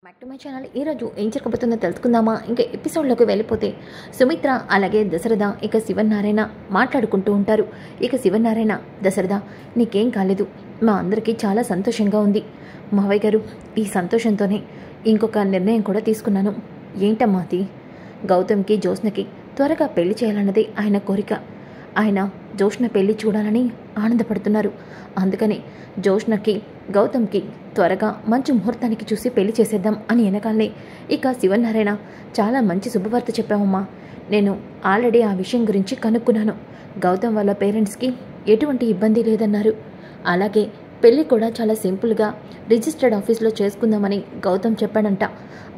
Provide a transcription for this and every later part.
Back to my channel. ఈరోజు ఏం జరగబోతుందో తెలుసుకుందామా? ఇంకా ఎపిసోడ్లోకి వెళ్ళిపోతే సుమిత్ర అలాగే దశరథ ఇక శివనారాయణ మాట్లాడుకుంటూ ఉంటారు. ఇక శివనారాయణ, దశరథ నీకేం కాలేదు, మా అందరికీ చాలా సంతోషంగా ఉంది మావయ్య గారు. ఈ సంతోషంతోనే ఇంకొక నిర్ణయం కూడా తీసుకున్నాను. ఏంటమ్మా అది? గౌతమ్కి జ్యోత్స్నకి త్వరగా పెళ్లి చేయాలన్నదే ఆయన కోరిక. ఆయన జ్యోత్స్న పెళ్లి చూడాలని ఆనందపడుతున్నారు. అందుకని జ్యోత్స్నకి గౌతమ్కి త్వరగా మంచి ముహూర్తానికి చూసి పెళ్లి చేసేద్దాం అని వెనకాలనే ఇక శివనారాయణ, చాలా మంచి శుభవార్త చెప్పావమ్మా. నేను ఆల్రెడీ ఆ విషయం గురించి కనుక్కున్నాను. గౌతమ్ వాళ్ళ పేరెంట్స్కి ఎటువంటి ఇబ్బంది లేదన్నారు. అలాగే పెళ్ళి కూడా చాలా సింపుల్గా రిజిస్టర్డ్ ఆఫీస్లో చేసుకుందామని గౌతమ్ చెప్పాడంట.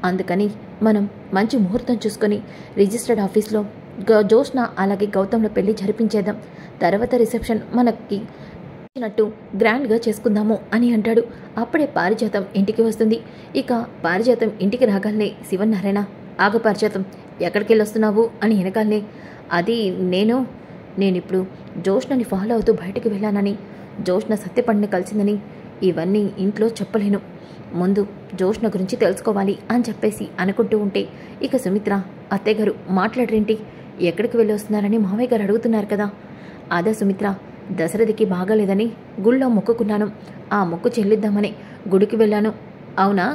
అందుకని మనం మంచి ముహూర్తం చూసుకొని రిజిస్టర్డ్ ఆఫీస్లో జ్యోత్స్న అలాగే గౌతమ్ల పెళ్లి జరిపించేద్దాం. తర్వాత రిసెప్షన్ మనకి నట్టు గ్రాండ్గా చేసుకుందాము అని అంటాడు. అప్పుడే పారిజాతం ఇంటికి వస్తుంది. ఇక పారిజాతం ఇంటికి రాగానే శివనారాయణ, ఆగ పారిజాతం, ఎక్కడికి వెళ్ళొస్తున్నావు అని వెనకాలనే, అది నేనిప్పుడు జ్యోత్స్నని ఫాలో అవుతూ బయటికి వెళ్ళానని, జ్యోత్స్న సత్యపడిని కలిసిందని ఇవన్నీ ఇంట్లో చెప్పలేను. ముందు జ్యోత్స్న గురించి తెలుసుకోవాలి అని చెప్పేసి అనుకుంటూ ఉంటే ఇక సుమిత్ర, అత్తయ్య గారు మాట్లాడరేంటి, ఎక్కడికి వెళ్ళి వస్తున్నారని మావయ్య గారు అడుగుతున్నారు కదా. అదే సుమిత్ర, దశరథికి బాగాలేదని గుళ్ళో మొక్కుకున్నాను. ఆ మొక్కు చెల్లిద్దామని గుడికి వెళ్ళాను. అవునా?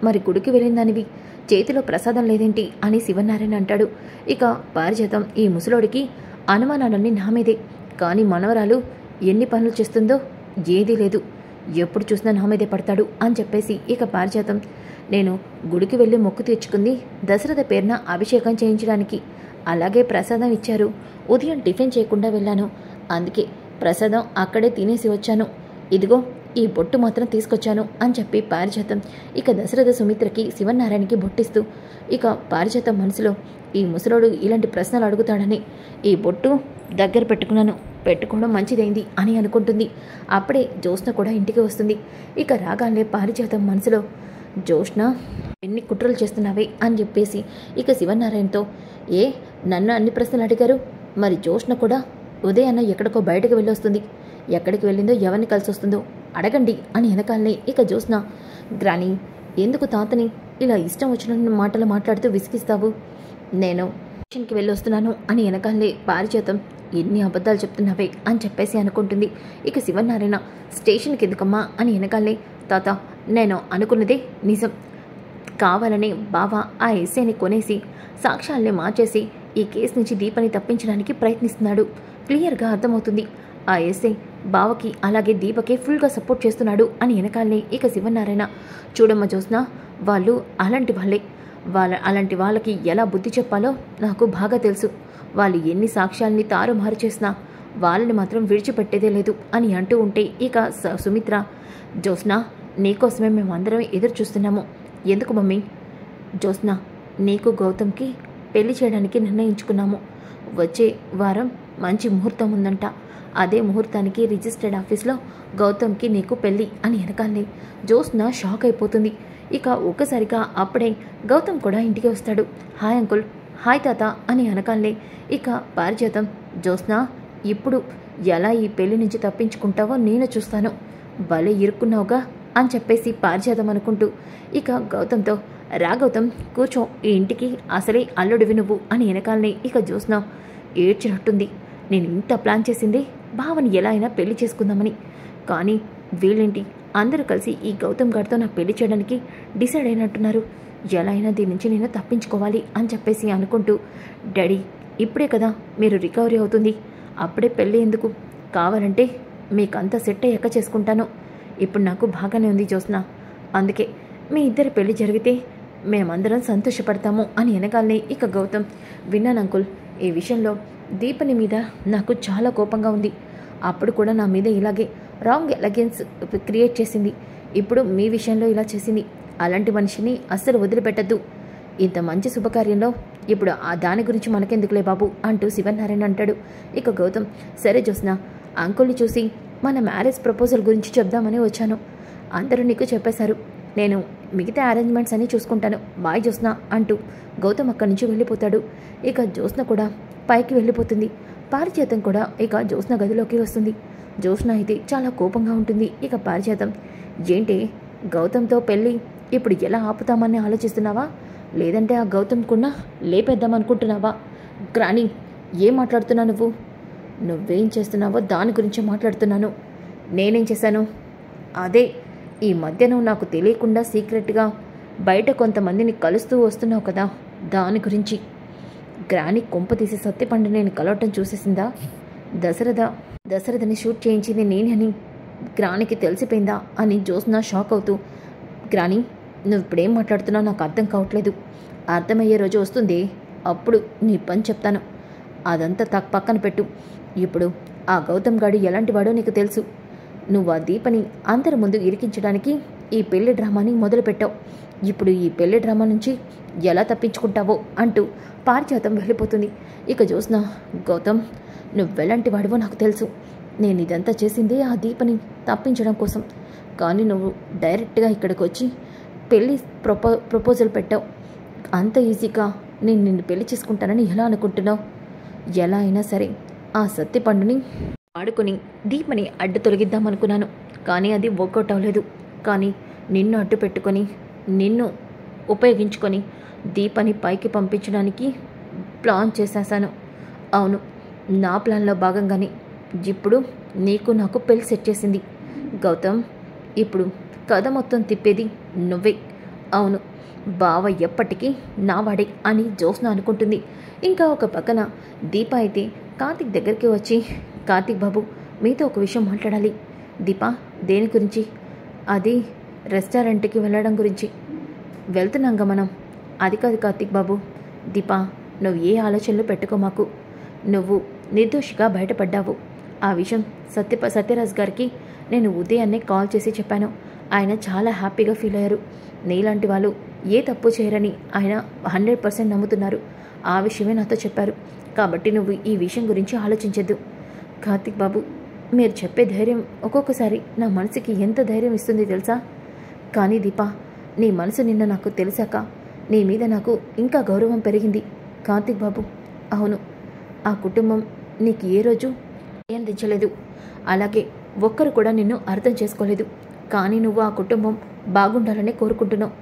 మరి గుడికి వెళ్ళిందానివి చేతిలో ప్రసాదం లేదేంటి అని శివనారాయణ అంటాడు. ఇక పారిజాతం, ఈ ముసలోడికి అనుమానాలన్నీ నా మీదే, కానీ మనవరాలు ఎన్ని పనులు చేస్తుందో ఏదీ లేదు, ఎప్పుడు చూసినా నా మీదే పడతాడు అని చెప్పేసి ఇక పారిజాతం, నేను గుడికి వెళ్ళి మొక్కు తీర్చుకుంది దశరథ పేరున అభిషేకం చేయించడానికి. అలాగే ప్రసాదం ఇచ్చారు. ఉదయం టిఫిన్ చేయకుండా వెళ్ళాను. అందుకే ప్రసాదం అక్కడే తినేసి వచ్చాను. ఇదిగో ఈ బొట్టు మాత్రం తీసుకొచ్చాను అని చెప్పి పారిజాతం ఇక దశరథ సుమిత్రకి శివనారాయణకి బొట్టిస్తూ, ఇక పారిజాతం మనసులో, ఈ ముసలోడు ఇలాంటి ప్రశ్నలు అడుగుతాడని ఈ బొట్టు దగ్గర పెట్టుకోవడం మంచిదైంది అని అనుకుంటుంది. అప్పుడే జ్యోత్స్న కూడా ఇంటికి వస్తుంది. ఇక రాగానే పారిజాతం మనసులో, జ్యోత్స్న ఎన్ని కుట్రలు చేస్తున్నావే అని చెప్పేసి ఇక శివనారాయణతో, ఏ నన్ను అన్ని ప్రశ్నలు అడిగారు, మరి జ్యోత్స్న కూడా ఉదయాన్న ఎక్కడికో బయటకు వెళ్ళొస్తుంది, ఎక్కడికి వెళ్ళిందో ఎవరిని కలిసి వస్తుందో అడగండి అని వెనకాలనే ఇక జ్యోత్స్న, గ్రాని ఎందుకు తాతని ఇలా ఇష్టం వచ్చిన మాటలు మాట్లాడుతూ విసిగిస్తావు, నేను స్టేషన్కి వెళ్ళొస్తున్నాను అని వెనకాలనే పారిజాతం, ఎన్ని అబద్ధాలు చెప్తున్నావే అని చెప్పేసి అనుకుంటుంది. ఇక శివనారాయణ, స్టేషన్కి ఎందుకమ్మా అని వెనకాలనే, తాత నేను అనుకున్నదే నిజం, కావాలని బావ ఆ ఎస్ఐని కొనేసి సాక్ష్యాల్ని మార్చేసి ఈ కేసు నుంచి దీపని తప్పించడానికి ప్రయత్నిస్తున్నాడు. క్లియర్గా అర్థమవుతుంది. ఆ ఎస్ఐ బావకి అలాగే దీపకే ఫుల్గా సపోర్ట్ చేస్తున్నాడు అని వెనకాలనే ఇక శివనారాయణ, చూడమ్మ జ్యోత్స్న, వాళ్ళు అలాంటి వాళ్ళకి ఎలా బుద్ధి చెప్పాలో నాకు బాగా తెలుసు. వాళ్ళు ఎన్ని సాక్ష్యాల్ని తారుమారు చేసినా వాళ్ళని మాత్రం విడిచిపెట్టేదే లేదు అని అంటూ ఉంటే ఇక సుమిత్ర, జ్యోత్స్న నీకోసమే మేమందరం ఎదురు చూస్తున్నాము. ఎందుకు మమ్మీ? జ్యోత్స్న, నీకు గౌతమ్కి పెళ్లి చేయడానికి నిర్ణయించుకున్నాము. వచ్చే వారం మంచి ముహూర్తం ఉందంట. అదే ముహూర్తానికి రిజిస్టర్డ్ ఆఫీస్లో గౌతమ్కి నీకు పెళ్ళి అని వెనకాలనే జ్యోత్స్న షాక్ అయిపోతుంది. ఇక ఒక్కసారిగా అప్పుడే గౌతమ్ కూడా ఇంటికి వస్తాడు. హాయ్ అంకుల్, హాయ్ తాత అని అనకాలనే ఇక పారిజాతం, జ్యోత్స్న ఇప్పుడు ఎలా ఈ పెళ్లి నుంచి తప్పించుకుంటావో నేను చూస్తాను, భలే ఇరుక్కున్నావుగా అని చెప్పేసి పారిజాతం అనుకుంటూ ఇక గౌతమ్తో, రా గౌతమ్ కూర్చో, ఈ ఇంటికి అసలే అల్లుడివి నువ్వు అని వెనకాలనే ఇక జ్యోత్స్న ఏడ్చినట్టుంది. నేను ఇంత ప్లాన్ చేసింది బావని ఎలా అయినా పెళ్లి చేసుకుందామని, కానీ వీళ్ళేంటి అందరూ కలిసి ఈ గౌతమ్ గారితో నా పెళ్లి చేయడానికి డిసైడ్ అయినట్టున్నారు. ఎలా అయినా దీని నుంచి నేను తప్పించుకోవాలి అని చెప్పేసి అనుకుంటూ, డాడీ ఇప్పుడే కదా మీరు రికవరీ అవుతుంది, అప్పుడే పెళ్ళి ఎందుకు, కావాలంటే మీకంతా సెట్ అయ్యాక చేసుకుంటాను. ఇప్పుడు నాకు బాగానే ఉంది జ్యోత్స్న, అందుకే మీ ఇద్దరి పెళ్లి జరిగితే మేమందరం సంతోషపడతాము అని వెనకాలనే ఇక గౌతమ్, విన్నాను అంకుల్, ఈ విషయంలో దీపని మీద నాకు చాలా కోపంగా ఉంది. అప్పుడు కూడా నా మీద ఇలాగే రాంగ్ ఎలగెన్స్ క్రియేట్ చేసింది. ఇప్పుడు మీ విషయంలో ఇలా చేసింది. అలాంటి మనిషిని అస్సలు వదిలిపెట్టద్దు. ఇంత మంచి శుభకార్యంలో ఇప్పుడు ఆ దాని గురించి మనకెందుకులే బాబు అంటూ శివనారాయణ అంటాడు. ఇక గౌతమ్, సరే జ్యోత్స్న, అంకుల్ని చూసి మన మ్యారేజ్ ప్రపోజల్ గురించి చెప్దామని వచ్చాను. అందరూ నీకు చెప్పేశారు. నేను మిగతా అరేంజ్మెంట్స్ అన్నీ చూసుకుంటాను. బాయ్ జ్యోత్స్న అంటూ గౌతమ్ అక్కడి నుంచి వెళ్ళిపోతాడు. ఇక జ్యోత్స్న కూడా పైకి వెళ్ళిపోతుంది. పారిజాతం కూడా ఇక జ్యోత్స్న గదిలోకి వస్తుంది. జ్యోత్స్న అయితే చాలా కోపంగా ఉంటుంది. ఇక పారిజాతం, ఏంటి గౌతమ్తో పెళ్ళి ఇప్పుడు ఎలా ఆపుతామని ఆలోచిస్తున్నావా, లేదంటే ఆ గౌతమ్కున్నా లేపేద్దామనుకుంటున్నావా? గ్రాని, ఏం మాట్లాడుతున్నావు నువ్వు? నువ్వేం చేస్తున్నావో దాని గురించి మాట్లాడుతున్నాను. నేనేం చేశాను? అదే, ఈ మధ్య నువ్వు నాకు తెలియకుండా సీక్రెట్గా బయట కొంతమందిని కలుస్తూ వస్తున్నావు కదా, దాని గురించి. గ్రాని కొంప తీసి సత్యపండు నేను కలవటం చూసేసిందా? దశరథని షూట్ చేయించింది నేనే అని గ్రానికి తెలిసిపోయిందా అని జ్యోత్స్న షాక్ అవుతూ, గ్రాని, నువ్వు ఇప్పుడేం మాట్లాడుతున్నావు నాకు అర్థం కావట్లేదు. అర్థమయ్యే రోజు వస్తుంది, అప్పుడు నీ పని చెప్తాను. అదంతా పక్కన పెట్టు. ఇప్పుడు ఆ గౌతమ్ గాడు ఎలాంటి వాడో నీకు తెలుసు. నువ్వు ఆ దీపని అందరి ముందు ఇరికించడానికి ఈ పెళ్లి డ్రామాని మొదలుపెట్టావు. ఇప్పుడు ఈ పెళ్లి డ్రామా నుంచి ఎలా తప్పించుకుంటావో అంటూ పారిజాతం వెళ్ళిపోతుంది. ఇక జ్యోత్స్న, గౌతమ్, నువ్వెలాంటి వాడివో నాకు తెలుసు. నేను ఇదంతా చేసిందే ఆ దీపని తప్పించడం కోసం. కానీ నువ్వు డైరెక్ట్గా ఇక్కడికి వచ్చి పెళ్ళి ప్రపోజల్ పెట్టావు. అంత ఈజీగా నేను నిన్ను పెళ్లి చేసుకుంటానని ఎలా అనుకుంటున్నావు? ఎలా అయినా సరే ఆ సత్యపండుని ఆడుకొని దీపని అడ్డు తొలగిద్దామనుకున్నాను, కానీ అది వర్కౌట్ అవ్వలేదు. కానీ నిన్ను అడ్డు పెట్టుకొని నిన్ను ఉపయోగించుకొని దీపని పైకి పంపించడానికి ప్లాన్ చేసేసాను. అవును, నా ప్లాన్లో భాగంగానే ఇప్పుడు నీకు నాకు పెళ్లి సెట్ చేసింది. గౌతమ్, ఇప్పుడు కథ మొత్తం తిప్పేది నువ్వే. అవును, బావ ఎప్పటికీ నావాడే అని జ్యోత్స్న అనుకుంటుంది. ఇంకా ఒక పక్కన దీప అయితే కార్తిక్ దగ్గరికి వచ్చి, కార్తిక్ బాబు, మీతో ఒక విషయం మాట్లాడాలి. దీప, దేని గురించి? అది రెస్టారెంట్కి వెళ్ళడం గురించి. వెళ్తున్నాంగా మనం. అది కాదు కార్తిక్ బాబు. దీప, నువ్వు ఏ ఆలోచనలు పెట్టుకో మాకు. నువ్వు నిర్దోషిగా బయటపడ్డావు. ఆ విషయం సత్యరాజ్ గారికి నేను ఉదయాన్నే కాల్ చేసి చెప్పాను. ఆయన చాలా హ్యాపీగా ఫీల్ అయ్యారు. నీలాంటి వాళ్ళు ఏ తప్పు చేయరని ఆయన 100% నమ్ముతున్నారు. ఆ విషయమే నాతో చెప్పారు. కాబట్టి నువ్వు ఈ విషయం గురించి ఆలోచించద్దు. కార్తిక్ బాబు, మీరు చెప్పే ధైర్యం ఒక్కొక్కసారి నా మనసుకి ఎంత ధైర్యం ఇస్తుంది తెలుసా? కానీ దీప, నీ మనసు నిన్న నాకు తెలిసాక నీ మీద నాకు ఇంకా గౌరవం పెరిగింది. కార్తిక్ బాబు, అవును, ఆ కుటుంబం నీకు ఏ రోజు అందించలేదు. అలాగే ఒక్కరు కూడా నిన్ను అర్థం చేసుకోలేదు. కానీ నువ్వు ఆ కుటుంబం బాగుండాలని కోరుకుంటున్నావు.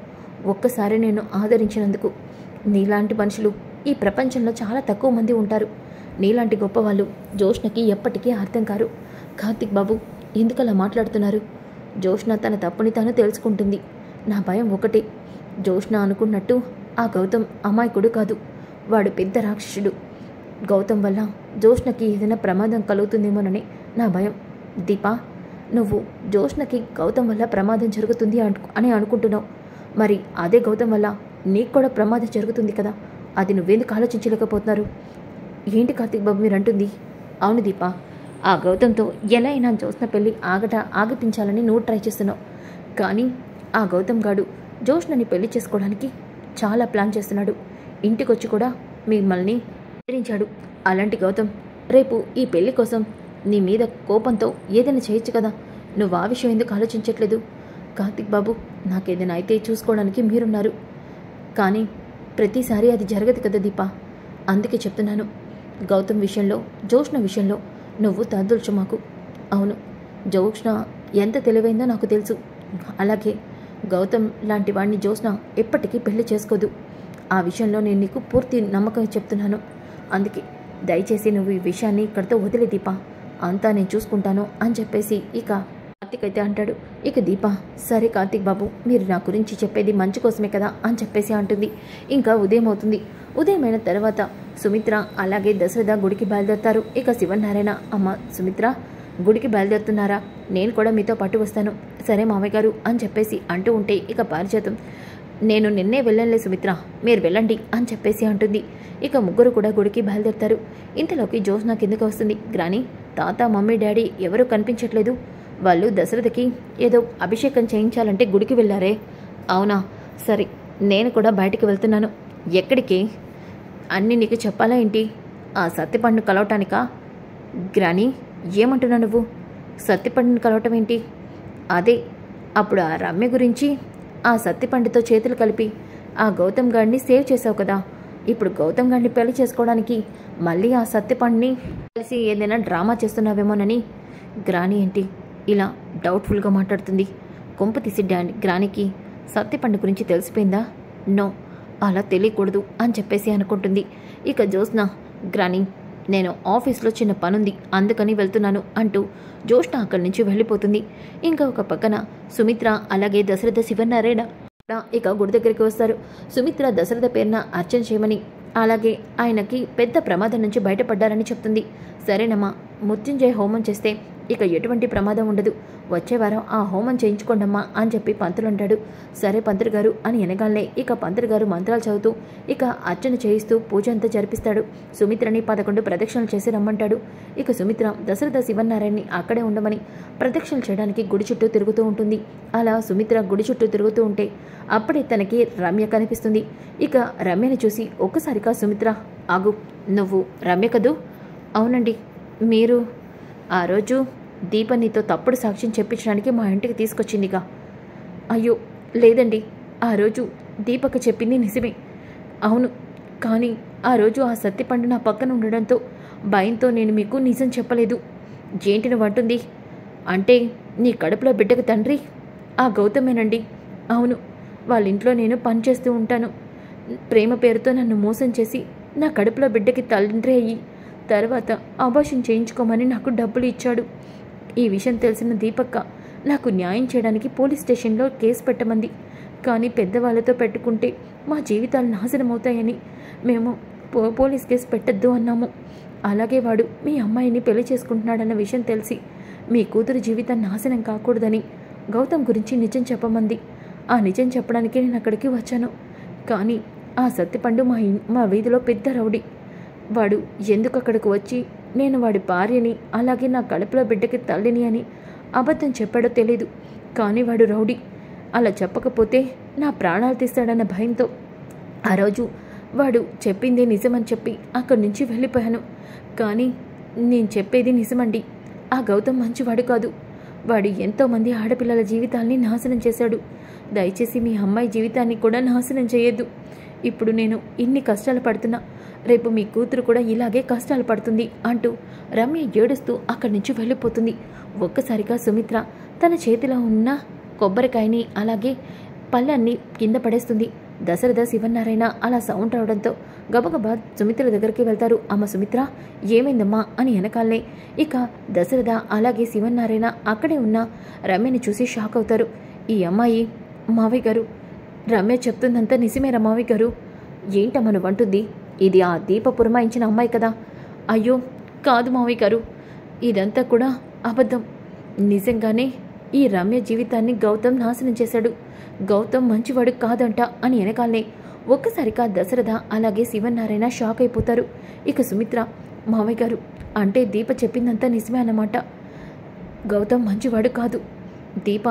ఒక్కసారి నేను ఆదరించినందుకు. నీలాంటి మనుషులు ఈ ప్రపంచంలో చాలా తక్కువ మంది ఉంటారు. నీలాంటి గొప్పవాళ్ళు జ్యోత్స్నకి ఎప్పటికీ అర్థం కారు. కార్తిక్ బాబు, ఎందుకలా మాట్లాడుతున్నారు? జ్యోత్స్న తన తప్పుని తాను తెలుసుకుంటుంది. నా భయం ఒకటే, జ్యోత్స్న అనుకున్నట్టు ఆ గౌతమ్ అమాయకుడు కాదు, వాడు పెద్ద రాక్షసుడు. గౌతమ్ వల్ల జ్యోత్స్నకి ఏదైనా ప్రమాదం కలుగుతుందేమోనని నా భయం. దీపా, నువ్వు జ్యోత్స్నకి గౌతమ్ వల్ల ప్రమాదం జరుగుతుంది అని అనుకుంటున్నావు. మరి అదే గౌతమ్ వల్ల నీకు కూడా ప్రమాదం జరుగుతుంది కదా, అది నువ్వెందుకు ఆలోచించలేకపోతున్నారు? ఏంటి కార్తిక్ బాబు మీరు అంటుంది? అవును దీపా, ఆ గౌతమ్తో ఎలా అయినా జ్యోత్స్న పెళ్ళి ఆగిపించాలని నువ్వు ట్రై చేస్తున్నావు. కానీ ఆ గౌతమ్ గాడు జ్యోత్స్నని పెళ్లి చేసుకోవడానికి చాలా ప్లాన్ చేస్తున్నాడు. ఇంటికొచ్చి కూడా మిమ్మల్ని బెదిరించాడు. అలాంటి గౌతమ్ రేపు ఈ పెళ్లి కోసం నీ మీద కోపంతో ఏదైనా చేయొచ్చు కదా. నువ్వు ఆ విషయం ఎందుకు ఆలోచించట్లేదు? కార్తిక్ బాబు, నాకేదైనా అయితే చూసుకోవడానికి మీరున్నారు. కానీ ప్రతిసారి అది జరగదు కదా దీపా. అందుకే చెప్తున్నాను, గౌతమ్ విషయంలో, జ్యోత్స్న విషయంలో నువ్వు తద్దుల్చు మాకు. అవును, జ్యోత్స్న ఎంత తెలివైందో నాకు తెలుసు. అలాగే గౌతమ్ లాంటి వాడిని జ్యోత్స్న ఎప్పటికీ పెళ్లి చేసుకోదు. ఆ విషయంలో నేను నీకు పూర్తి నమ్మకం చెప్తున్నాను. అందుకే దయచేసి నువ్వు ఈ విషయాన్ని ఇక్కడితో వదిలే దీపా, అంతా నేను చూసుకుంటాను అని చెప్పేసి ఇక కార్తిక్ అయితే అంటాడు. ఇక దీప, సరే కార్తిక్ బాబు, మీరు నా గురించి చెప్పేది మంచి కోసమే కదా అని చెప్పేసి అంటుంది. ఇంకా ఉదయం అవుతుంది. ఉదయమైన తర్వాత సుమిత్ర అలాగే దశరథ గుడికి బయలుదేరుతారు. ఇక శివనారాయణ, అమ్మ సుమిత్ర, గుడికి బయలుదేరుతున్నారా? నేను కూడా మీతో పాటు వస్తాను. సరే మామయ్య గారు అని చెప్పేసి అంటూ ఉంటే ఇక పారిజాతం, నేను నిన్నే వెళ్ళంలే సుమిత్ర, మీరు వెళ్ళండి అని చెప్పేసి అంటుంది. ఇక ముగ్గురు కూడా గుడికి బయలుదేరుతారు. ఇంతలోకి జ్యోత్స్న కిందకి వస్తుంది. గ్రాని, తాత, మమ్మీ, డాడీ ఎవరూ కనిపించట్లేదు. వాళ్ళు దశరథకి ఏదో అభిషేకం చేయించాలంటే గుడికి వెళ్ళారే. అవునా, సరే, నేను కూడా బయటికి వెళ్తున్నాను. ఎక్కడికి? అన్నీ నీకు చెప్పాలా ఏంటి? ఆ సత్యపండును కలవటానికా? గ్రాని, ఏమంటున్నావు నువ్వు? సత్యపండుని కలవటం ఏంటి? అదే, అప్పుడు ఆ రమ్య గురించి ఆ సత్యపండుతో చేతులు కలిపి ఆ గౌతమ్ గాడిని సేవ్ చేసావు కదా. ఇప్పుడు గౌతమ్ గాడిని పెళ్లి చేసుకోవడానికి మళ్ళీ ఆ సత్యపండుని కలిసి ఏదైనా డ్రామా చేస్తున్నావేమోనని. గ్రాని ఏంటి ఇలా డౌట్ఫుల్గా మాట్లాడుతుంది? కొంప తీసి గ్రానికి సత్యపండు గురించి తెలిసిపోయిందా? నో, అలా తెలియకూడదు అని చెప్పేసి అనుకుంటుంది. ఇక జ్యోత్స్న, గ్రాని నేను ఆఫీస్లో చిన్న పనుంది అందుకని వెళ్తున్నాను అంటూ జ్యోత్స్న అక్కడి నుంచి వెళ్ళిపోతుంది. ఇంకా ఒక పక్కన సుమిత్ర అలాగే దశరథ శివనారాయణ ఇక గుడి దగ్గరికి వస్తారు. సుమిత్ర దశరథ పేరున అర్చన చేయమని అలాగే ఆయనకి పెద్ద ప్రమాదం నుంచి బయటపడ్డారని చెప్తుంది. సరేనమ్మా, మృత్యుంజయ హోమం చేస్తే ఇక ఎటువంటి ప్రమాదం ఉండదు, వచ్చే వారం ఆ హోమం చేయించుకోండమ్మా అని చెప్పి పంతులు అంటాడు. సరే పంతులు గారు అని ఎనగాలే ఇక పంతులు గారు మంత్రాలు చదువుతూ ఇక అర్చన చేయిస్తూ పూజ అంతా జరిపిస్తాడు. సుమిత్రని 11 ప్రదక్షిణలు చేసి రమ్మంటాడు. ఇక సుమిత్ర దశరథ శివనారాయణని అక్కడే ఉండమని ప్రదక్షిణలు చేయడానికి గుడి చుట్టూ తిరుగుతూ ఉంటుంది. అలా సుమిత్ర గుడి చుట్టూ తిరుగుతూ ఉంటే అప్పుడే తనకి రమ్య కనిపిస్తుంది. ఇక రమ్యని చూసి ఒక్కసారిగా సుమిత్ర, ఆగు, నువ్వు రమ్య కదూ? అవునండి. మీరు ఆ రోజు దీప నీతో తప్పుడు సాక్ష్యం చెప్పించడానికి మా ఇంటికి తీసుకొచ్చిందిగా? అయ్యో లేదండి, ఆ రోజు దీపక చెప్పింది నిజమే. అవును, కానీ ఆ రోజు ఆ సత్యపండు నా పక్కన ఉండడంతో భయంతో నేను మీకు నిజం చెప్పలేదు. ఏంటి నువ్వు అంటుంది? అంటే నీ కడుపులో బిడ్డకు తండ్రి ఆ గౌతమేనండి. అవును, వాళ్ళ ఇంట్లో నేను పనిచేస్తూ ఉంటాను. ప్రేమ పేరుతో నన్ను మోసం చేసి నా కడుపులో బిడ్డకి తండ్రి అయ్యి తర్వాత అబార్షన్ చేయించుకోమని నాకు డబ్బులు ఇచ్చాడు. ఈ విషయం తెలిసిన దీపక్క నాకు న్యాయం చేయడానికి పోలీస్ స్టేషన్లో కేసు పెట్టమంది. కానీ పెద్దవాళ్ళతో పెట్టుకుంటే మా జీవితాలు నాశనం అవుతాయని మేము పోలీస్ కేసు పెట్టద్దు అన్నాము. అలాగే వాడు మీ అమ్మాయిని పెళ్లి చేసుకుంటున్నాడన్న విషయం తెలిసి మీ కూతురు జీవితం నాశనం కాకూడదని గౌతమ్ గురించి నిజం చెప్పమంది. ఆ నిజం చెప్పడానికి నేను అక్కడికి వచ్చాను. కానీ ఆ సత్యపండు మా వీధిలో పెద్ద రౌడీ. వాడు ఎందుకు అక్కడికి వచ్చి నేను వాడి భార్యని అలాగే నా కడుపులో బిడ్డకి తల్లిని అని అబద్ధం చెప్పాడో తెలీదు. కానీ వాడు రౌడీ. అలా చెప్పకపోతే నా ప్రాణాలు తీస్తాడన్న భయంతో ఆ రోజు వాడు చెప్పిందే నిజమని చెప్పి అక్కడి నుంచి వెళ్ళిపోయాను. కానీ నేను చెప్పేది నిజమండి. ఆ గౌతమ్ మంచివాడు కాదు. వాడు ఎంతోమంది ఆడపిల్లల జీవితాల్ని నాశనం చేశాడు. దయచేసి మీ అమ్మాయి జీవితాన్ని కూడా నాశనం చేయొద్దు. ఇప్పుడు నేను ఇన్ని కష్టాలు పడుతున్నా, రేపు మీ కూతురు కూడా ఇలాగే కష్టాలు పడుతుంది అంటూ రమ్య ఏడుస్తూ అక్కడి నుంచి వెళ్ళిపోతుంది. ఒక్కసారిగా సుమిత్ర తన చేతిలో ఉన్న కొబ్బరికాయని అలాగే పళ్ళన్ని కింద పడేస్తుంది. దశరథ శివనారాయణ అలా సౌండ్ రావడంతో గబగబా సుమిత్ర దగ్గరికి వెళ్తారు. అమ్మ సుమిత్ర, ఏమైందమ్మా అని వెనకాలనే ఇక దశరథ అలాగే శివనారాయణ అక్కడే ఉన్న రమ్యని చూసి షాక్ అవుతారు. ఈ అమ్మాయి మావయ్య గారు, రమ్య చెప్తుందంతా నిజమేరా మావయ్య గారు? ఏంటమ్మా నువ్వంటుంది? ఇది ఆ దీప పురమాయించిన అమ్మాయి కదా? అయ్యో కాదు మావయ్య గారు, ఇదంతా కూడా అబద్ధం. నిజంగానే ఈ రమ్య జీవితాన్ని గౌతమ్ నాశనం చేశాడు. గౌతమ్ మంచివాడు కాదంట అని వెనకాలనే ఒక్కసారిగా దశరథ అలాగే శివనారాయణ షాక్ అయిపోతారు. ఇక సుమిత్ర, మావయ్య గారు అంటే దీప చెప్పిందంతా నిజమే అన్నమాట. గౌతమ్ మంచివాడు కాదు. దీప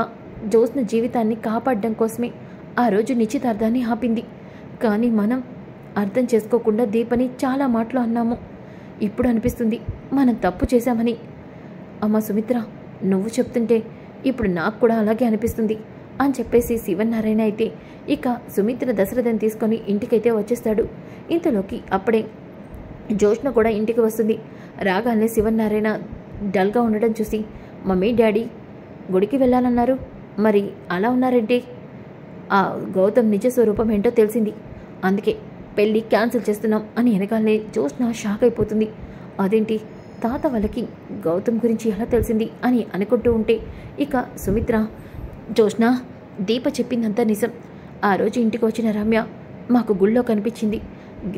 జ్యోత్స్న జీవితాన్ని కాపాడడం కోసమే ఆ రోజు నిశ్చితార్థాన్ని ఆపింది. కానీ మనం అర్థం చేసుకోకుండా దీపని చాలా మాటలు అన్నాము. ఇప్పుడు అనిపిస్తుంది మనం తప్పు చేశామని. అమ్మ సుమిత్ర, నువ్వు చెప్తుంటే ఇప్పుడు నాకు కూడా అలాగే అనిపిస్తుంది అని చెప్పేసి శివనారాయణ అయితే ఇక సుమిత్ర దశరథని తీసుకొని ఇంటికైతే వచ్చేస్తాడు. ఇంతలోకి అప్పుడే జ్యోత్స్న కూడా ఇంటికి వస్తుంది. రాగానే శివనారాయణ డల్గా ఉండడం చూసి, మమ్మీ డాడీ గుడికి వెళ్ళాలన్నారు, మరి అలా ఉన్నారేంటి? ఆ గౌతమ్ నిజ స్వరూపం ఏంటో తెలిసింది, అందుకే పెళ్ళి క్యాన్సిల్ చేస్తున్నాం అని వెనకాలనే జ్యోత్స్న షాక్ అయిపోతుంది. అదేంటి, తాత వాళ్ళకి గౌతమ్ గురించి ఎలా తెలిసింది అని అనుకుంటూ ఉంటే ఇక సుమిత్ర, జ్యోత్స్న దీప చెప్పిందంతా నిజం. ఆ రోజు ఇంటికి వచ్చిన రమ్య మాకు గుళ్ళో కనిపించింది.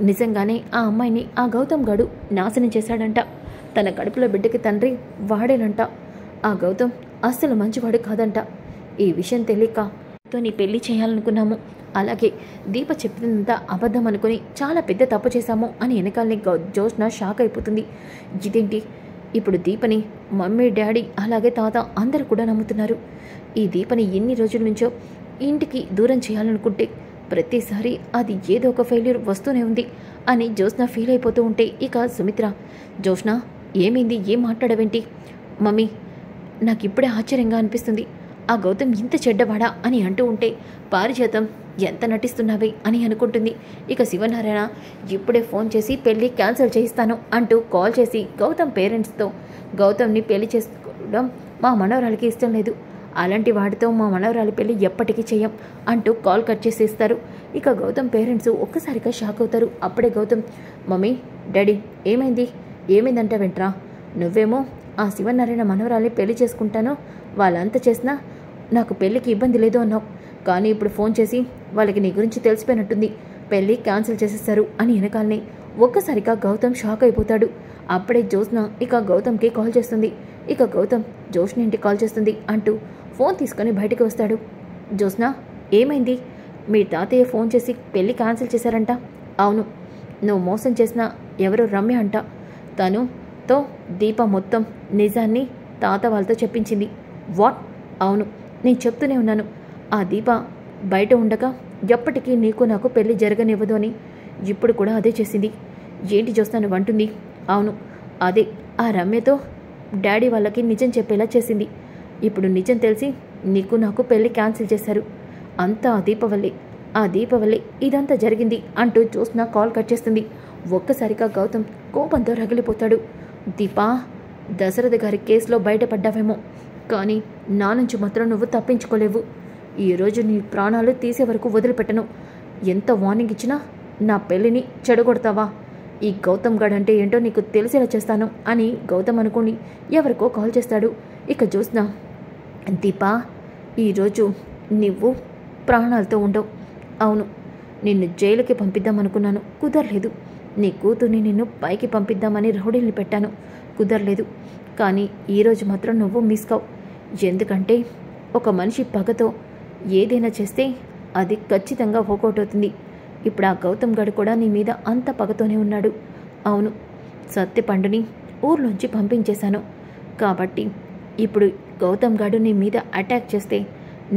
నిజంగానే ఆ అమ్మాయిని ఆ గౌతమ్ గాడు నాశనం చేశాడంట. తన కడుపులో బిడ్డకి తండ్రి వాడేనంట. ఆ గౌతమ్ అస్సలు మంచివాడు కాదంట. ఈ విషయం తెలియక నీ పెళ్లి చేయాలనుకున్నాము. అలాగే దీప చెప్పినంత అబద్ధం అనుకుని చాలా పెద్ద తప్పు చేశాము అని వెనకాలని జ్యోత్స్న షాక్ అయిపోతుంది. ఇదేంటి, ఇప్పుడు దీపని మమ్మీ డాడీ అలాగే తాత అందరూ కూడా నమ్ముతున్నారు. ఈ దీపని ఎన్ని రోజుల నుంచో ఇంటికి దూరం చేయాలనుకుంటే ప్రతిసారి అది ఏదో ఒక ఫెయిల్యూర్ వస్తూనే ఉంది అని జ్యోత్స్న ఫీల్ అయిపోతూ ఉంటే ఇక సుమిత్ర, జ్యోత్స్న ఏమైంది, ఏం మాట్లాడవేంటి? మమ్మీ నాకు ఇప్పుడే ఆశ్చర్యంగా అనిపిస్తుంది. ఆ గౌతమ్ ఇంత చెడ్డవాడా అని అంటూ ఉంటే పారిజాతం ఎంత నటిస్తున్నావే అని అనుకుంటుంది. ఇక శివనారాయణ ఇప్పుడే ఫోన్ చేసి పెళ్ళి క్యాన్సిల్ చేయిస్తాను అంటూ కాల్ చేసి గౌతమ్ పేరెంట్స్తో, గౌతమ్ని పెళ్లి చేసుకోవడం మా మనవరాలకి ఇష్టం లేదు, అలాంటి వాడితో మా మనవరాలి పెళ్లి ఎప్పటికీ చెయ్యం అంటూ కాల్ కట్ చేసేస్తారు. ఇక గౌతమ్ పేరెంట్స్ ఒక్కసారిగా షాక్ అవుతారు. అప్పుడే గౌతమ్, మమ్మీ డాడీ ఏమైందంట వెంట్రా? నువ్వేమో ఆ శివనారాయణ మనవరాలి పెళ్లి చేసుకుంటానో వాళ్ళంతా చేసినా నాకు పెళ్లికి ఇబ్బంది లేదు అన్నావు. కానీ ఇప్పుడు ఫోన్ చేసి వాళ్ళకి నీ గురించి తెలిసిపోయినట్టుంది, పెళ్లి క్యాన్సిల్ చేసేస్తారు అని వెనకాలనే ఒక్కసారిగా గౌతమ్ షాక్ అయిపోతాడు. అప్పుడే జ్యోత్స్న ఇక గౌతమ్కి కాల్ చేస్తుంది. ఇక గౌతమ్ జోష్ని ఇంటికి కాల్ చేస్తుంది అంటూ ఫోన్ తీసుకొని బయటకు వస్తాడు. జ్యోత్స్న, ఏమైంది? మీ తాతయ్య ఫోన్ చేసి పెళ్లి క్యాన్సిల్ చేశారంట. అవును, నువ్వు మోసం చేసిన ఎవరో రమ్య అంట. తనుతో దీప మొత్తం నిజాన్ని తాత వాళ్ళతో చెప్పించింది. వాట్? అవును, నేను చెప్తూనే ఉన్నాను, ఆ దీప బయట ఉండగా ఎప్పటికీ నీకు నాకు పెళ్లి జరగనివ్వదు అని. ఇప్పుడు కూడా అదే చేసింది. ఏంటి జ్యోత్స్న నువ్వు అంటుంది? అవును, అదే ఆ రమ్యతో డాడీ వాళ్ళకి నిజం చెప్పేలా చేసింది. ఇప్పుడు నిజం తెలిసి నీకు నాకు పెళ్లి క్యాన్సిల్ చేశారు. అంతా ఆ దీపవల్లే ఇదంతా జరిగింది అంటూ జ్యోత్స్న కాల్ కట్ చేస్తుంది. ఒక్కసారిగా గౌతమ్ కోపంతో రగిలిపోతాడు. దీపా, దశరథ గారి కేసులో బయటపడ్డావేమో, కానీ నా నుంచి మాత్రం నువ్వు తప్పించుకోలేవు. ఈరోజు నీ ప్రాణాలు తీసే వరకు వదిలిపెట్టను. ఎంత వార్నింగ్ ఇచ్చినా నా పెళ్లిని చెడగొడతావా? ఈ గౌతమ్ గడ్ అంటే ఏంటో నీకు తెలిసేలా చేస్తాను అని గౌతమ్ అనుకుని ఎవరికో కాల్ చేస్తాడు. ఇక జ్యోత్స్న, దీపా, ఈరోజు నువ్వు ప్రాణాలతో ఉండవు. అవును, నిన్ను జైలుకి పంపిద్దామనుకున్నాను, కుదరలేదు. నీ కూతుర్ని నిన్ను పైకి పంపిద్దామని రౌడీల్ని పెట్టాను, కుదరలేదు. కానీ ఈరోజు మాత్రం నువ్వు మిస్ కావు. ఎందుకంటే ఒక మనిషి పగతో ఏదైనా చేస్తే అది ఖచ్చితంగా వర్కౌట్ అవుతుంది. ఇప్పుడు ఆ గౌతమ్ గడు కూడా నీ మీద అంత పగతోనే ఉన్నాడు. అవును, సత్యపండుని ఊర్లోంచి పంపించేశాను. కాబట్టి ఇప్పుడు గౌతమ్ గడు నీ మీద అటాక్ చేస్తే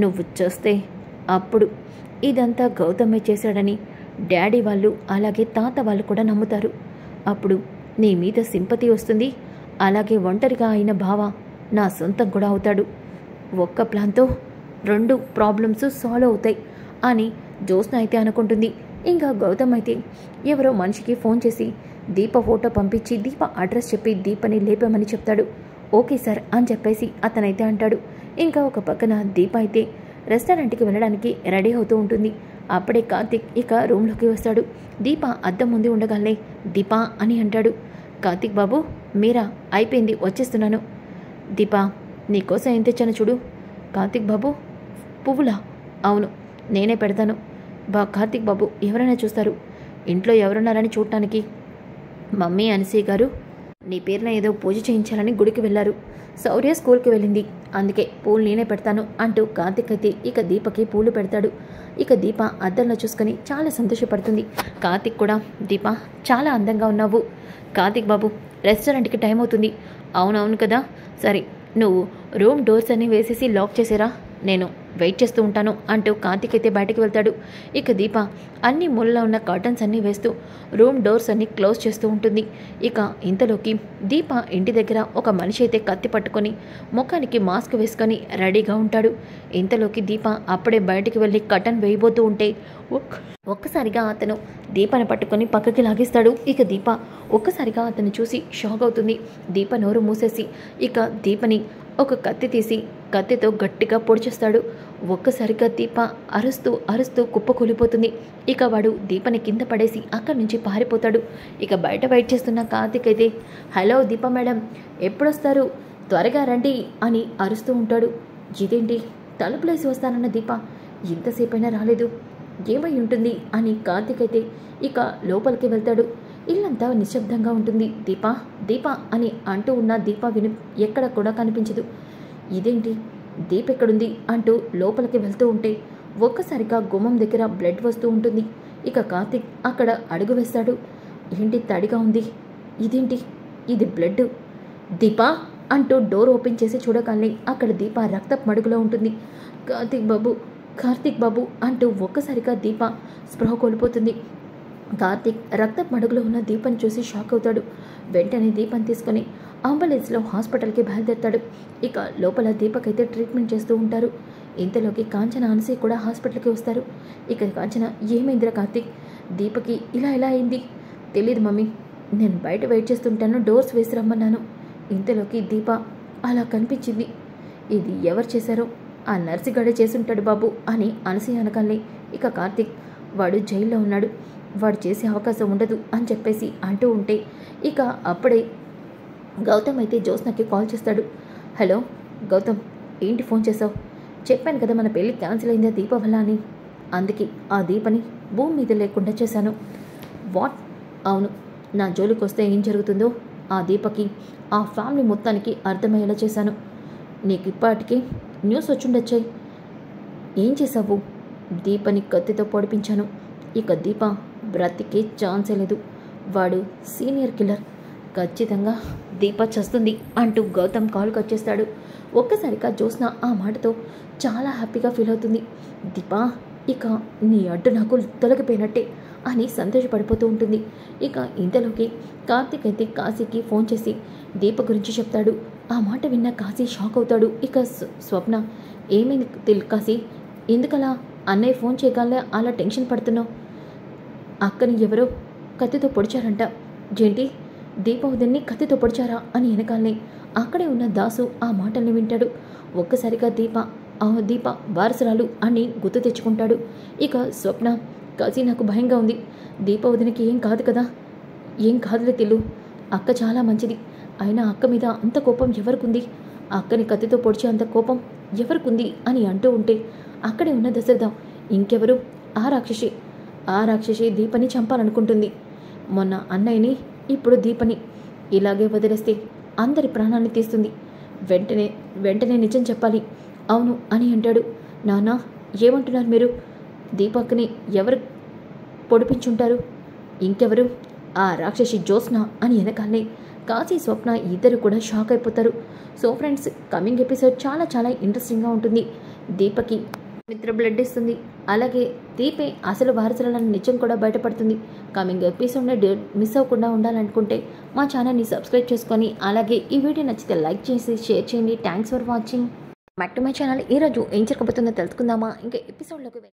నువ్వు చేస్తే అప్పుడు ఇదంతా గౌతమే చేశాడని డాడీ వాళ్ళు అలాగే తాత వాళ్ళు కూడా నమ్ముతారు. అప్పుడు నీ మీద సింపతి వస్తుంది. అలాగే ఒంటరిగా అయిన బావ నా సొంతం కూడా అవుతాడు. ఒక్క ప్లాన్తో 2 ప్రాబ్లమ్స్ సాల్వ్ అవుతాయి అని జ్యోత్స్న అయితే అనుకుంటుంది. ఇంకా గౌతమ్ అయితే ఎవరో మనిషికి ఫోన్ చేసి దీప ఫోటో పంపించి దీప అడ్రస్ చెప్పి దీపని లేపామని చెప్తాడు. ఓకే సార్ అని చెప్పేసి అతనైతే అంటాడు. ఇంకా ఒక పక్కన దీప అయితే రెస్టారెంట్కి వెళ్ళడానికి రెడీ అవుతూ ఉంటుంది. అప్పుడే కార్తిక్ ఇక రూమ్లోకి వస్తాడు. దీప అద్దం ముందు ఉండగానే దీప అని అంటాడు. కార్తిక్ బాబు, మీరా? అయిపోయింది, వచ్చేస్తున్నాను. దీప, నీకోసం ఏం తెచ్చాను చూడు. కార్తిక్ బాబు, పువ్వులా? అవును, నేనే పెడతాను. కార్తిక్ బాబు, ఎవరైనా చూస్తారు. ఇంట్లో ఎవరున్నారని చూడటానికి మమ్మీ అనసూయ గారు నీ పేరున ఏదో పూజ చేయించాలని గుడికి వెళ్ళారు. శౌర్య స్కూల్కి వెళ్ళింది, అందుకే పూలు నేనే పెడతాను అంటూ కార్తిక్ అయితే ఇక దీపకి పూలు పెడతాడు. ఇక దీప అద్దంలో చూసుకొని చాలా సంతోషపడుతుంది. కార్తిక్ కూడా, దీప చాలా అందంగా ఉన్నావు. కార్తిక్ బాబు, రెస్టారెంట్కి టైం అవుతుంది. అవునవును కదా, సరే నువ్వు రూమ్ డోర్స్ అన్నీ వేసేసి లాక్ చేసేరా, నేను వెయిట్ చేస్తూ ఉంటాను అంటూ కార్తిక్ అయితే బయటకు వెళ్తాడు. ఇక దీప అన్ని మూలలో ఉన్న కర్టన్స్ అన్నీ వేస్తూ రూమ్ డోర్స్ అన్నీ క్లోజ్ చేస్తూ ఉంటుంది. ఇక ఇంతలోకి దీప ఇంటి దగ్గర ఒక మనిషి అయితే కత్తి పట్టుకొని ముఖానికి మాస్క్ వేసుకొని రెడీగా ఉంటాడు. ఇంతలోకి దీప అప్పుడే బయటికి వెళ్ళి కర్టన్ వేయబోతూ ఉంటే ఒక్కసారిగా అతను దీపను పట్టుకొని పక్కకి లాగేస్తాడు. ఇక దీప ఒక్కసారిగా అతను చూసి షాక్ అవుతుంది. దీప నోరు మూసేసి ఇక దీపని ఒక కత్తి తీసి కత్తితో గట్టిగా పొడిచేస్తాడు. ఒక్కసారిగా దీప అరుస్తూ అరుస్తూ కుప్పకూలిపోతుంది. ఇక వాడు దీపని కింద పడేసి అక్కడి నుంచి పారిపోతాడు. ఇక బయట వెయిట్ చేస్తున్న కార్తిక్ అయితే, హలో దీప మేడం, ఎప్పుడొస్తారు? త్వరగా రండి అని అరుస్తూ ఉంటాడు. ఇదేంటి తలుపులేసి వస్తానన్న దీప ఇంతసేపైనా రాలేదు, ఏమై ఉంటుంది అని కార్తిక్ అయితే ఇక లోపలికి వెళ్తాడు. ఇల్లంతా నిశ్శబ్దంగా ఉంటుంది. దీప దీప అని అంటూ ఉన్న దీప ఎక్కడ కూడా కనిపించదు. ఇదేంటి దీప ఎక్కడుంది అంటూ లోపలికి వెళ్తూ ఉంటే ఒక్కసారిగా గుమ్మం దగ్గర బ్లడ్ వస్తూ ఉంటుంది. ఇక కార్తిక్ అక్కడ అడుగు వేస్తాడు. ఏంటి తడిగా ఉంది, ఇదేంటి ఇది బ్లడ్? దీప అంటూ డోర్ ఓపెన్ చేసి చూడగానే అక్కడ దీప రక్తపు మడుగులో ఉంటుంది. కార్తిక్ బాబు అంటూ ఒక్కసారిగా దీప స్పృహ కోల్పోతుంది. కార్తిక్ రక్తపు మడుగులో ఉన్న దీపని చూసి షాక్ అవుతాడు. వెంటనే దీపని తీసుకొని అంబులెన్స్లో హాస్పిటల్కి బయలుదేరుతాడు. ఇక లోపల దీపకైతే ట్రీట్మెంట్ చేస్తూ ఉంటారు. ఇంతలోకి కాంచన అనసూయ కూడా హాస్పిటల్కి వస్తారు. ఇక కాంచన, ఏమైందిరా కార్తిక్, దీపకి ఇలా ఎలా అయింది? తెలీదు మమ్మీ, నేను బయట వెయిట్ చేస్తుంటాను, డోర్స్ వేసి రమ్మన్నాను. ఇంతలోకి దీప అలా కనిపించింది. ఇది ఎవరు చేశారో ఆ నర్సిగాడే చేసుంటాడు బాబు అని అనసూయ అనగానే ఇక కార్తీక్ వాడు జైల్లో ఉన్నాడు, వాడు చేసే అవకాశం ఉండదు అని చెప్పేసి అంటూ ఉంటే ఇక అప్పుడే గౌతమ్ అయితే జ్యోత్స్నకి కాల్ చేస్తాడు. హలో గౌతమ్, ఏంటి ఫోన్ చేసావు? చెప్పాను కదా మన పెళ్ళి క్యాన్సిల్ అయిందా దీప వల్ల అని. అందుకే ఆ దీపని భూమి మీద లేకుండా చేశాను. వాట్? అవును, నా జోలికి వస్తే ఏం జరుగుతుందో ఆ దీపకి, ఆ ఫ్యామిలీ మొత్తానికి అర్థమయ్యేలా చేశాను. నీకు ఇప్పటికీ న్యూస్ వచ్చుండొచ్చాయి. ఏం చేసావు? దీపని కత్తితో పొడిపించాను. ఇక దీప బ్రతికే ఛాన్సే లేదు. వాడు సీనియర్ కిల్లర్. ఖచ్చితంగా దీప చస్తుంది అంటూ గౌతమ్ కాల్ కట్ చేస్తాడు. ఒక్కసారిగా జ్యోత్స్న ఆ మాటతో చాలా హ్యాపీగా ఫీల్ అవుతుంది. దీప ఇక నీ అడ్డు నాకు తొలగిపోయినట్టే అని సంతోషపడిపోతూ ఉంటుంది. ఇక ఇంతలోకి కార్తీక్ అయితే కాశీకి ఫోన్ చేసి దీప గురించి చెప్తాడు. ఆ మాట విన్న కాశీ షాక్ అవుతాడు. ఇక స్వప్న, ఏమైంది కాశీ, ఎందుకలా అన్నయ్య ఫోన్ చేయగానే అలా టెన్షన్ పడుతున్నావు? అక్కని ఎవరో కత్తితో పొడిచారంట. ఏంటి, దీప ఉదయన్ని కత్తితో పొడిచారా అని వెనకాలనే అక్కడే ఉన్న దాసు ఆ మాటల్ని వింటాడు. ఒక్కసారిగా దీప వారసురాలు అని గుర్తు తెచ్చుకుంటాడు. ఇక స్వప్న, కాశీ నాకు భయంగా ఉంది. దీప వదినకి ఏం కాదు కదా? ఏం కాదులే తిల్లు, అక్క చాలా మంచిది. అయినా అక్క మీద అంత కోపం ఎవరికుంది? అక్కని కత్తితో పొడిచే అంత కోపం ఎవరికుంది అని అంటూ ఉంటే అక్కడే ఉన్న దశరథ, ఇంకెవరు? ఆ రాక్షసి దీపని చంపాలనుకుంటుంది. మొన్న అన్నయ్యని, ఇప్పుడు దీపని ఇలాగే వదిలేస్తే అందరి ప్రాణాన్ని తీస్తుంది. వెంటనే నిజం చెప్పాలి. అవును అని అంటాడు. నాన్న, ఏమంటున్నారు మీరు? దీపక్ని ఎవరు పొడిపించుంటారు? ఇంకెవరు? ఆ రాక్షసి జ్యోత్స్న అని వెనకాలనే కాశీ స్వప్న ఇద్దరు కూడా షాక్ అయిపోతారు. సో ఫ్రెండ్స్, కమింగ్ ఎపిసోడ్ చాలా చాలా ఇంట్రెస్టింగ్గా ఉంటుంది. దీపకి మిత్ర బ్లడ్ ఇస్తుంది, అలాగే దీపే అసలు వారసులని నిజం కూడా బయటపడుతుంది. కమింగ్ ఎపిసోడ్ని మిస్ అవ్వకుండా ఉండాలనుకుంటే మా ఛానల్ని సబ్స్క్రైబ్ చేసుకొని, అలాగే ఈ వీడియో నచ్చితే లైక్ చేసి షేర్ చేయండి. Thanks for watching. Back to my channel. ఈరోజు ఏం జరగబోతుందో తెలుసుకుందామా? ఇంకా ఎపిసోడ్లోకి